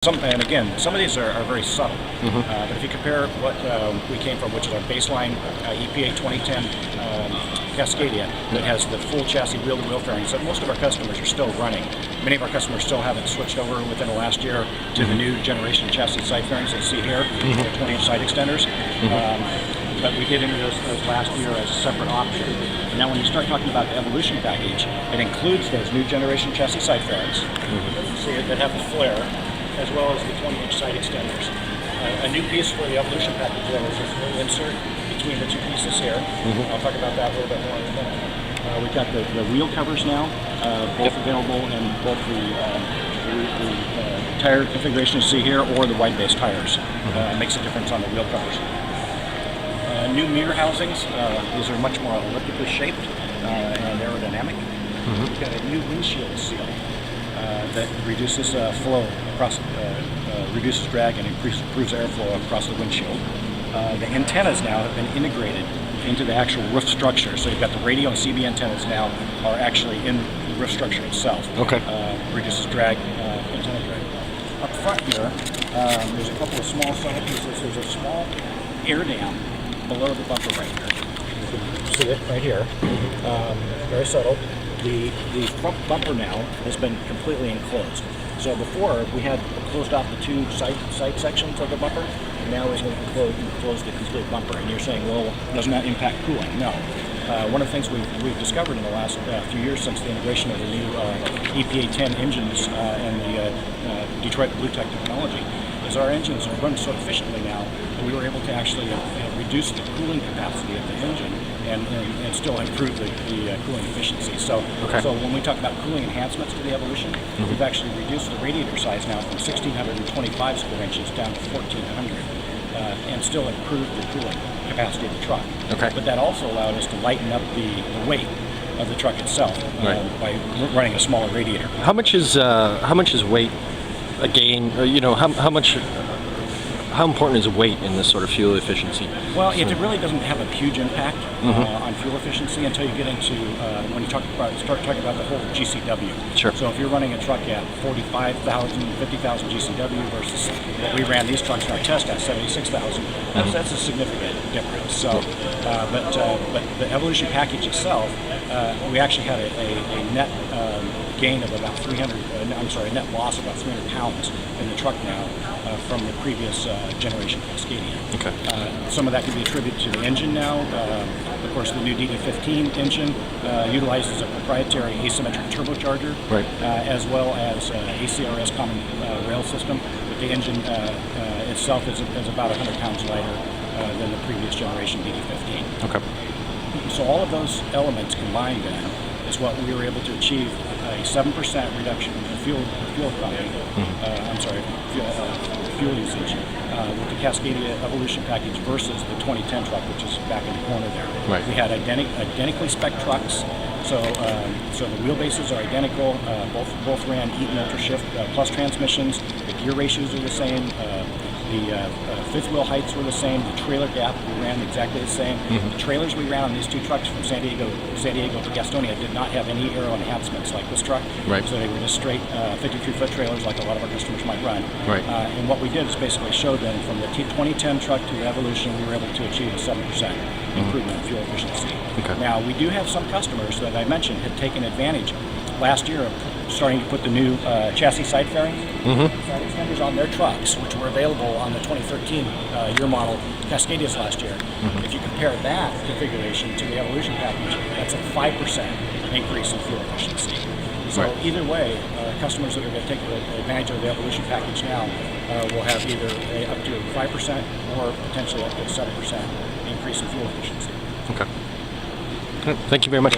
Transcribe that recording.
And again, some of these are very subtle. But if you compare what we came from, which is our baseline EPA 2010 Cascadia, that has the full chassis wheel-to-wheel fairings that most of our customers are still running. Many of our customers still haven't switched over within the last year to the new generation chassis side fairings that you see here, the 20-inch side extenders. But we did introduce those last year as a separate option. And now when you start talking about the Evolution package, it includes those new generation chassis side fairings. You see it, that have the flare, as well as the 20-inch side extenders. A new piece for the Evolution package there is this little insert between the two pieces here. I'll talk about that a little bit more in a minute. We've got the wheel covers now, both available in both the tire configuration you see here or the wide base tires. It makes a difference on the wheel covers. New mirror housings, these are much more elliptically shaped and aerodynamic. We've got a new windshield seal that reduces flow across, reduces drag and improves airflow across the windshield. The antennas now have been integrated into the actual roof structure. So you've got the radio and CB antennas now are actually in the roof structure itself. Reduces drag, antenna drag. Up front here, there's a couple of small subtle pieces. There's a small air dam below the bumper right here. You can see it right here. Very subtle. The front bumper now has been completely enclosed. So before we had closed off the two side sections of the bumper. Now it's going to enclose the complete bumper. And you're saying, well, doesn't that impact cooling? No. One of the things we've discovered in the last few years since the integration of the new EPA 10 engines and the Detroit Blue Tech technology is our engines run so efficiently now that we were able to actually reduce the cooling capacity of the engine and still improve the cooling efficiency. So when we talk about cooling enhancements to the Evolution, we've actually reduced the radiator size now from 1,625 square inches down to 1,400 and still improved the cooling capacity of the truck. But that also allowed us to lighten up the weight of the truck itself by running a smaller radiator. How much is weight a gain? How important is weight in this sort of fuel efficiency? Well, it really doesn't have a huge impact on fuel efficiency until you get into when you start talking about the whole GCW. Sure. So if you're running a truck at 45,000, 50,000 GCW versus what we ran these trucks in our test at 76,000, that's a significant difference. So, but the Evolution package itself, we actually had a net gain of about 300. A net loss of about 300 pounds in the truck now from the previous generation Cascadia. Some of that can be attributed to the engine now. Of course, the new DD15 engine utilizes a proprietary asymmetric turbocharger, as well as ACRS common rail system. But the engine itself is about 100 pounds lighter than the previous generation DD15. So all of those elements combined then is what we were able to achieve a 7% reduction in fuel economy. Fuel usage with the Cascadia Evolution package versus the 2010 truck, which is back in the corner there. We had identically spec trucks, so the wheelbases are identical. Both ran Eaton Ultra Shift Plus transmissions. The gear ratios are the same. The fifth wheel heights were the same. The trailer gap we ran exactly the same. The trailers we ran on these two trucks from San Diego to Gastonia did not have any aero enhancements like this truck. So they were just straight 53-foot trailers like a lot of our customers might run. And what we did is basically showed them from the 2010 truck to the Evolution, we were able to achieve a 7% improvement in fuel efficiency. Now, we do have some customers that I mentioned had taken advantage last year of starting to put the new chassis side fairings, side extenders on their trucks, which were available on the 2013 year model Cascadias last year. If you compare that configuration to the Evolution package, that's a 5% increase in fuel efficiency. So either way, customers that are going to take advantage of the Evolution package now will have either up to 5% or potentially up to a 7% increase in fuel efficiency. Thank you very much.